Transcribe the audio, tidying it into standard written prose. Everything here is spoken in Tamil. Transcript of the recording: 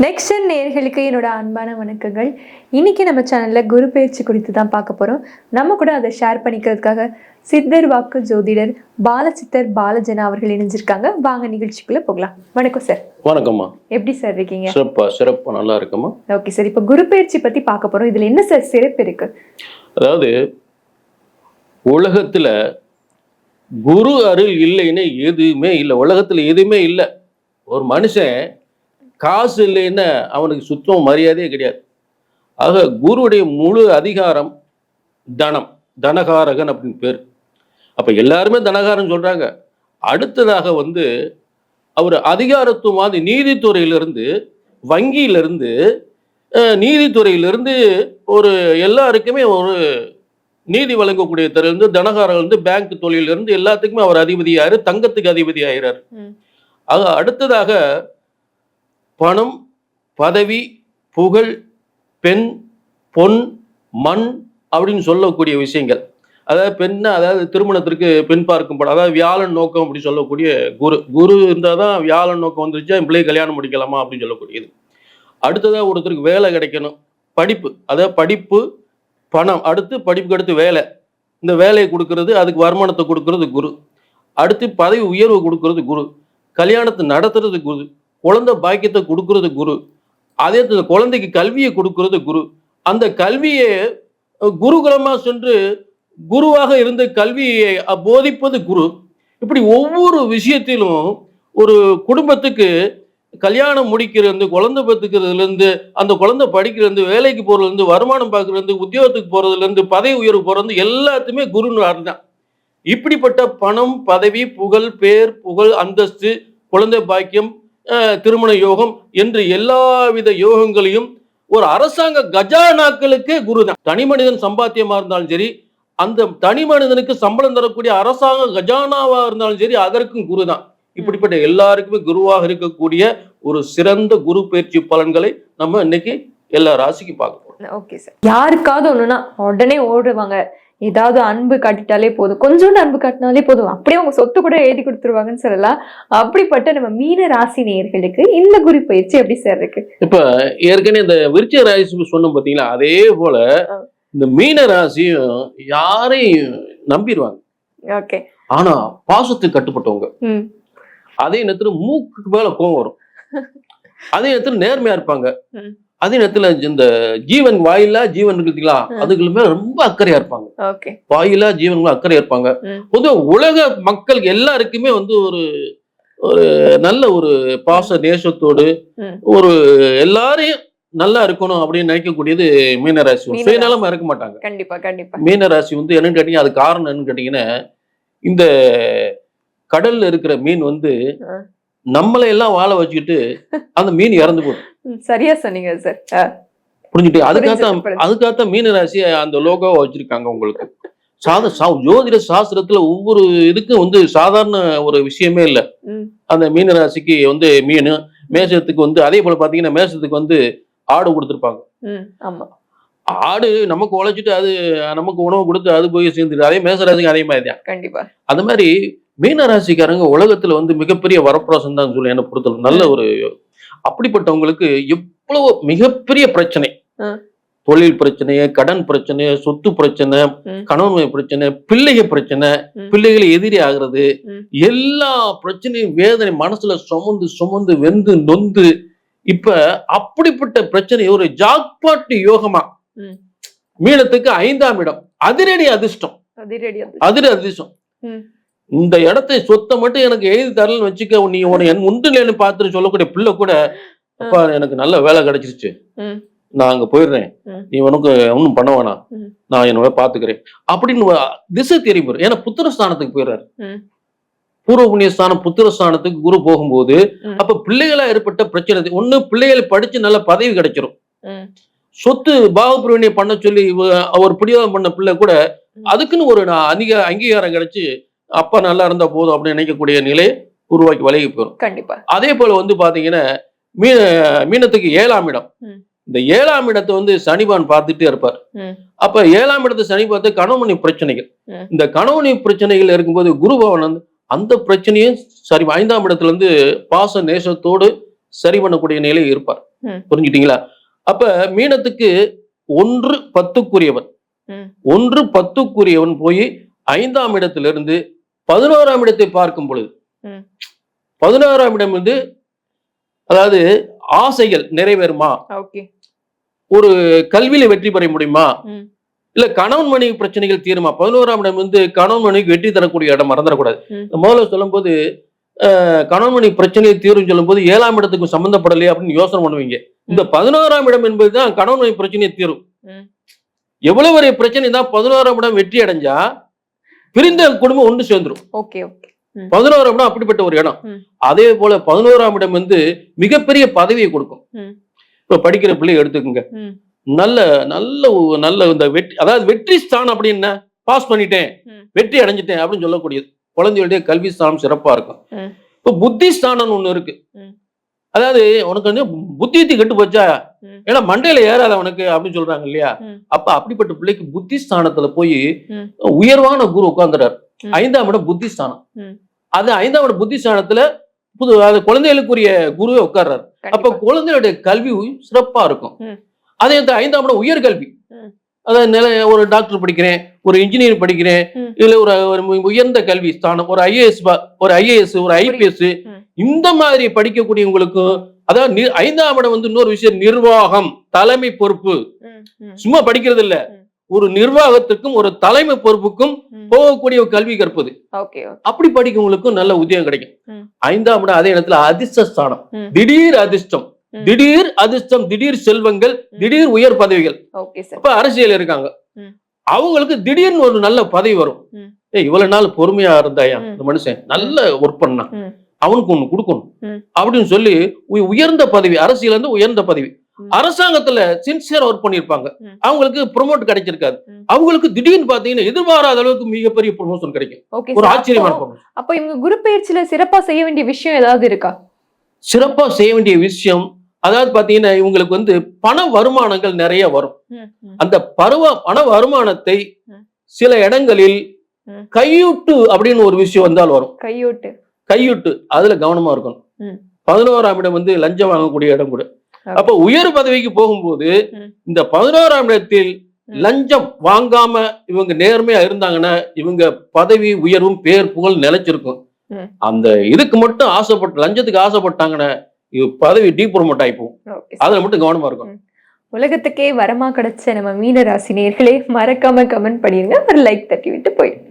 நெக்ஸ்ட் நேயர்களுக்கு என்னோட அன்பான வணக்கங்கள். இன்னைக்கு நம்ம சேனல்ல குரு பயிற்சி குறித்து தான் பார்க்க போறோம். நம்ம கூட அதை ஷேர் பண்ணிக்கிறதுக்காக சித்தர் வாக்கு ஜோதிடர் பாலசித்தர் பாலஜனா அவர்கள் இணைஞ்சிருக்காங்க. வாங்க நிகழ்ச்சிக்குள்ள போகலாம். வணக்கம் சார். வணக்கம்மா. எப்படி சார் இருக்கீங்க? சிறப்பா நல்லா இருக்குமா. ஓகே சார், இப்போ குரு பயிற்சி பத்தி பார்க்க போறோம். இதுல என்ன சார் சிறப்பு இருக்கு? அதாவது உலகத்துல குரு அருள் இல்லைன்னு எதுவுமே இல்லை. உலகத்துல எதுவுமே இல்லை. ஒரு மனுஷன் காசு இல்லைன்னா அவனுக்கு சுத்தம் மரியாதையே கிடையாது. ஆக குருவுடைய முழு அதிகாரம் தனம், தனகாரகன் அப்படின்னு பேர். அப்ப எல்லாருமே தனகாரன் சொல்றாங்க. அடுத்ததாக அவர் அதிகாரத்துவம் நீதித்துறையிலிருந்து, வங்கியிலிருந்து, நீதித்துறையிலிருந்து ஒரு எல்லாருக்குமே ஒரு நீதி வழங்கக்கூடிய துறையிலிருந்து, தனகாரர்லேருந்து, பேங்க் தொழிலிருந்து எல்லாத்துக்குமே அவர் அதிபதியாரு, தங்கத்துக்கு அதிபதி ஆகிறார். ஆக அடுத்ததாக பணம், பதவி, புகழ், பெண், பொன், மண் அப்படின்னு சொல்லக்கூடிய விஷயங்கள். அதாவது திருமணத்திற்கு பெண் பார்க்கும் படம், அதாவது வியாழன் நோக்கம் அப்படி சொல்லக்கூடிய குரு இருந்தால் தான் வியாழன் நோக்கம் வந்துருச்சா என் பிள்ளையை கல்யாணம் முடிக்கலாமா அப்படின்னு சொல்லக்கூடியது. அடுத்ததாக ஒருத்தருக்கு வேலை கிடைக்கணும், படிப்பு, அதாவது படிப்பு, பணம், அடுத்து படிப்புக்கு அடுத்து வேலை, இந்த வேலையை கொடுக்கறது, அதுக்கு வருமானத்தை கொடுக்கறது குரு. அடுத்து பதவி உயர்வு கொடுக்கறது குரு. கல்யாணத்தை நடத்துறது குரு. குழந்தை பாக்கியத்தை கொடுக்கறது குரு. அதே குழந்தைக்கு கல்வியை கொடுக்கறது குரு. அந்த கல்வியை குருகுலமா சென்று குருவாக இருந்து கல்வியை போதிப்பது குரு. இப்படி ஒவ்வொரு விஷயத்திலும் ஒரு குடும்பத்துக்கு கல்யாணம் முடிக்கிறது, குழந்தை பெற்றுக்கிறதுல இருந்து, அந்த குழந்தை படிக்கிறது, வேலைக்கு போறதுல இருந்து, வருமானம் பார்க்கறது, உத்தியோகத்துக்கு போறதுல இருந்து, பதவி உயர்வு போறது எல்லாத்துமே குருன்னு தான். இப்படிப்பட்ட பணம், பதவி, புகழ், பேர், புகழ், அந்தஸ்து, குழந்தை பாக்கியம், திருமண யோகம் என்று எல்லாவித யோகங்களையும் ஒரு அரசாங்க கஜானாக்களுக்கு குரு தான். தனி மனிதன் சம்பாத்தியமா இருந்தாலும் சரி, அந்த தனி மனிதனுக்கு சம்பளம் தரக்கூடிய அரசாங்க கஜானாவா இருந்தாலும் சரி, அதற்கும் குரு தான். இப்படிப்பட்ட எல்லாருக்குமே குருவாக இருக்கக்கூடிய ஒரு சிறந்த குரு பயிற்சி பலன்களை நம்ம இன்னைக்கு எல்லா ராசிக்கு பார்க்க. Okay sir. யாருக்காவது ஒண்ணுன்னா உடனே ஓடுவாங்க, ஏதாவது அன்பு காட்டிட்டாலே போதும், கொஞ்சோண்டு அன்பு காட்டினாலே போதும், அப்படியே அவங்க சொத்து கூட எழுதி கொடுத்துருவாங்கன்னு சொல்லலாம். அப்படிப்பட்ட நம்ம மீன ராசி நேயர்களுக்கு இந்த குரு பயிற்சி எப்படி சார் இருக்கு? இப்ப ஏற்கனவே இந்த விருச்சிக ராசி சொன்னோம் பாத்தீங்களா, அதே போல இந்த மீன ராசியும் யாரையும் நம்பிடுவாங்க. ஓகே. ஆனா பாசத்துக்கு கட்டுப்பட்டவங்க. அதே நேரத்துல மூக்குக்கு மேல கோவம் வரும். அதே நேரத்துல நேர்மையா இருப்பாங்க. அதே நேரத்துல இந்த ஜீவன் வாயிலா ஜீவன் இருக்குங்களா, அதுக்குமே ரொம்ப அக்கறையா இருப்பாங்க. வாயிலா ஜீவன் அக்கறையா இருப்பாங்க. பொதுவாக உலக மக்கள் எல்லாருக்குமே ஒரு ஒரு நல்ல ஒரு பாச நேசத்தோடு ஒரு எல்லாரையும் நல்லா இருக்கணும் அப்படின்னு நினைக்கக்கூடியது மீனராசி. சுயநலமா இருக்க மாட்டாங்க. கண்டிப்பா கண்டிப்பா. மீனராசி என்னன்னு கேட்டீங்கன்னா, அது காரணம் என்னன்னு கேட்டீங்கன்னா, இந்த கடல்ல இருக்கிற மீன் நம்மளை எல்லாம் வாழ வச்சுக்கிட்டு அந்த மீன் இறந்து போடும். சரியா சொன்னீங்க சார். புரிஞ்சுட்டு அதுக்காகத்தான் மீனராசி அந்த லோகோவை வச்சிருக்காங்க. உங்களுக்கு ஜோதிட சாஸ்திரத்துல ஒவ்வொரு இதுக்கும் சாதாரண ஒரு விஷயமே இல்லை. அந்த மீனராசிக்கு மீன், மேசத்துக்கு அதே போல பாத்தீங்கன்னா மேசத்துக்கு ஆடு கொடுத்துருப்பாங்க. ஆடு நமக்கு உழைச்சிட்டு அது நமக்கு உணவு கொடுத்து அது போய் சேர்ந்துட்டு, அதே மேசராசிக்கு அதே மாதிரி தான். கண்டிப்பா. அந்த மாதிரி மீனராசிக்காரங்க உலகத்துல மிகப்பெரிய வரப்பிரசம் தான் சொல்லி என்ன பொறுத்தவரை நல்ல ஒரு. அப்படிப்பட்டவங்களுக்கு எவ்வளவு மிகப்பெரிய பிரச்சனை, தொழில் பிரச்சனை, கடன் பிரச்சனை, சொத்து பிரச்சனை, கணவன் பிரச்சனை, பிள்ளைக பிரச்சனை, பிள்ளைகளை எதிரி ஆகிறது, எல்லா பிரச்சனையும் வேதனை மனசுல சுமந்து சுமந்து வெந்து நொந்து, இப்ப அப்படிப்பட்ட பிரச்சனை ஒரு ஜாக்பாட் யோகமா மீனத்துக்கு 5ஆம் இடம் அதிரடி அதிர்ஷ்டம். அதிர்ஷ்டம். இந்த இடத்தை சொத்தை மட்டும் எனக்கு எழுதி தரலன்னு வச்சுக்க, நீ என் முந்துலேன்னு பார்த்துட்டு சொல்லக்கூடிய பிள்ளை கூட, அப்பா எனக்கு நல்ல வேலை கிடைச்சிருச்சு, நான் அங்க போயிடுறேன், நீ உனக்கு ஒன்னும் பண்ண வேணாம், நான் என்னோட பாத்துக்கிறேன் அப்படின்னு திசை தெரிய போற. ஏன்னா புத்திரஸ்தானத்துக்கு போயிடுறாரு. பூர்வ புண்ணியஸ்தானம் புத்திரஸ்தானத்துக்கு குரு போகும்போது அப்ப பிள்ளைகளா ஏற்பட்ட பிரச்சனை ஒண்ணு, பிள்ளைகளை படிச்சு நல்ல பதவி கிடைச்சிரும். சொத்து பாவப்பிரிவினை பண்ண சொல்லி அவர் பிடிவாதம் பண்ண பிள்ளை கூட அதுக்குன்னு ஒரு அங்கீகாரம் கிடைச்சு, அப்பா நல்லா இருந்தா போதும் அப்படின்னு நினைக்கக்கூடிய நிலை உருவாக்கி விலகி போயிடும். கண்டிப்பா. அதே போல பாத்தீங்கன்னா மீனத்துக்கு 7ஆம் இடம். இந்த 7ஆம் இடத்தை சனிபான் பார்த்துட்டே இருப்பார். அப்ப 7ஆம் இடத்தை சனி பார்த்து கணவனி பிரச்சனைகள், இந்த கணவனி பிரச்சனைகள் இருக்கும்போது குருபவன் அந்த பிரச்சனையும் சரி 5ஆம் இடத்துல பாச நேசத்தோடு சரி பண்ணக்கூடிய நிலையில் இருப்பார். புரிஞ்சுட்டீங்களா? அப்ப மீனத்துக்கு 1 10க்குரியவன், 1 10க்குரியவன் போய் 5ஆம் இடத்திலிருந்து 11ஆம் இடத்தை பார்க்கும் பொழுது 11ஆம் இடம் வந்து அதாவது ஆசைகள் நிறைவேறுமா, ஒரு கல்வியில வெற்றி பெற முடியுமா, இல்ல கணவன் மனைவி பிரச்சனைகள் தீருமா. 11ஆம் இடம் வந்து கணவன் மனைவிக்கு வெற்றி தரக்கூடிய இடம், மறந்துடக்கூடாது. முதல்ல சொல்லும் போது கணவன் மனைவி பிரச்சனையை தீரும் சொல்லும் போது 7ஆம் இடத்துக்கு சம்பந்தப்படலையே அப்படின்னு யோசனை பண்ணுவீங்க. இந்த 11ஆம் இடம் என்பதுதான் கணவன் மனைவி பிரச்சனையை தீரும். எவ்வளவு ஒரு பிரச்சனை தான் 11ஆம் இடம் வெற்றி அடைஞ்சா பிரிந்த குடும்பம் ஒன்று சேர்ந்துரும். 11ஆம் இடம் அப்படிப்பட்ட ஒரு இடம். அதே போல 11ஆம் இடம் வந்து மிகப்பெரிய பதவியை கொடுக்கும். இப்ப படிக்கிற பிள்ளை எடுத்துக்கோங்க, நல்ல நல்ல நல்ல இந்த வெற்றி, அதாவது வெற்றி ஸ்தானம் அப்படின்னா பாஸ் பண்ணிட்டேன், வெற்றி அடைஞ்சிட்டேன் அப்படின்னு சொல்லக்கூடியது. குழந்தைகளுடைய கல்வி ஸ்தானம் சிறப்பா இருக்கும். இப்ப புத்தி ஸ்தானம் ஒண்ணு இருக்கு. அதாவது உனக்கு வந்து புத்தி கெட்டு போச்சா, ஏன்னா மண்டையில ஏறாத உனக்கு அப்படின்னு சொல்றாங்க இல்லையா. அப்ப அப்படிப்பட்ட பிள்ளைக்கு புத்தி ஸ்தானத்துல போய் உயர்வான குரு உட்கார்ந்துறாரு. 5ஆம் இடம் புத்தி ஸ்தானம். அது 5ஆம் இடம் புத்தி ஸ்தானத்துல குழந்தைகளுக்குரிய குருவே உட்கார்றாரு. அப்ப குழந்தைகளுடைய கல்வி சிறப்பா இருக்கும். அதே 5ஆம் இடம் உயர்கல்வி, அதாவது ஒரு டாக்டர் படிக்கிறேன், ஒரு இன்ஜினியர் படிக்கிறேன், இல்ல ஒரு உயர்ந்த கல்வி ஸ்தானம், ஒரு ஐஏஎஸ், ஒரு ஐபிஎஸ், இந்த மாதிரி படிக்கக்கூடியவங்களுக்கும், அதாவது 5ஆம் இடம் வந்து இன்னொரு விஷயம், நிர்வாகம், தலைமை பொறுப்பு. சும்மா படிக்கிறது இல்ல, ஒரு நிர்வாகத்துக்கும் ஒரு தலைமை பொறுப்புக்கும் போகக்கூடிய கல்வி கற்பது. அப்படி படிக்கவங்களுக்கும் நல்ல உத்தியோகம் கிடைக்கும். 5ஆம் இடம் அதே இடத்துல அதிர்ஷ்ட ஸ்தானம், திடீர் அதிர்ஷ்டம், திடீர் அதிர்ஷ்டம், திடீர் செல்வங்கள், திடீர் உயர் பதவிகள். அப்ப அரசியல் இருக்காங்க, அவங்களுக்கு திடீர்னு ஒரு நல்ல பதவி வரும். இவ்வளவு நாள் பொறுமையா இருந்தாயா இந்த மனுஷன், நல்ல ஒர்க் பண்ணா, அவனுக்கு ஒண்ணு கொடுக்கணும் அப்படின்னு சொல்லி உயர்ந்த பதவி, அரசியல் வந்து உயர்ந்த பதவி. அரசாங்கத்துல சின்சியரா ஒர்க் பண்ணிருப்பாங்க, அவங்களுக்கு ப்ரொமோட் கிடைச்சிருக்காது, அவங்களுக்கு திடீர்னு பாத்தீங்கன்னா எதிர்பாராத அளவுக்கு மிகப்பெரிய ப்ரொமோஷன் கிடைக்கும், ஒரு ஆச்சரியமான ப்ரொமோஷன். அப்ப இவங்க குரு பயிற்சியில சிறப்பா செய்ய வேண்டிய விஷயம் ஏதாவது இருக்கா? சிறப்பா செய்ய வேண்டிய விஷயம், அதாவது பாத்தீங்கன்னா இவங்களுக்கு வந்து பண வருமானங்கள் நிறைய வரும். அந்த பண வருமானத்தை சில இடங்களில் கையூட்டு அப்படின்னு ஒரு விஷயம் வந்தால் வரும். கையூட்டு அதுல கவனமா இருக்கணும். 11ஆம் இடம் வந்து லஞ்சம் வாங்கக்கூடிய இடம் கூட. அப்ப உயர் பதவிக்கு போகும்போது இந்த 11ஆம் இடத்தில் லஞ்சம் வாங்காம இவங்க நேர்மையா இருந்தாங்கன்னா இவங்க பதவி உயர்வும் பேர் புகழ் நிலைச்சிருக்கும். அந்த இதுக்கு மட்டும் ஆசைப்பட்டு லஞ்சத்துக்கு ஆசைப்பட்டாங்கன்னா பதவி டீப்ரமோட் ஆயிப்போம். அதுல மட்டும் கவனமா இருக்கும். உலகத்துக்கே வரமா கிடைச்ச நம்ம மீன ராசி நேயர்களே, மறக்காம கமெண்ட் பண்ணிருங்க, ஒரு லைக் தட்டி விட்டு போயிடுங்க.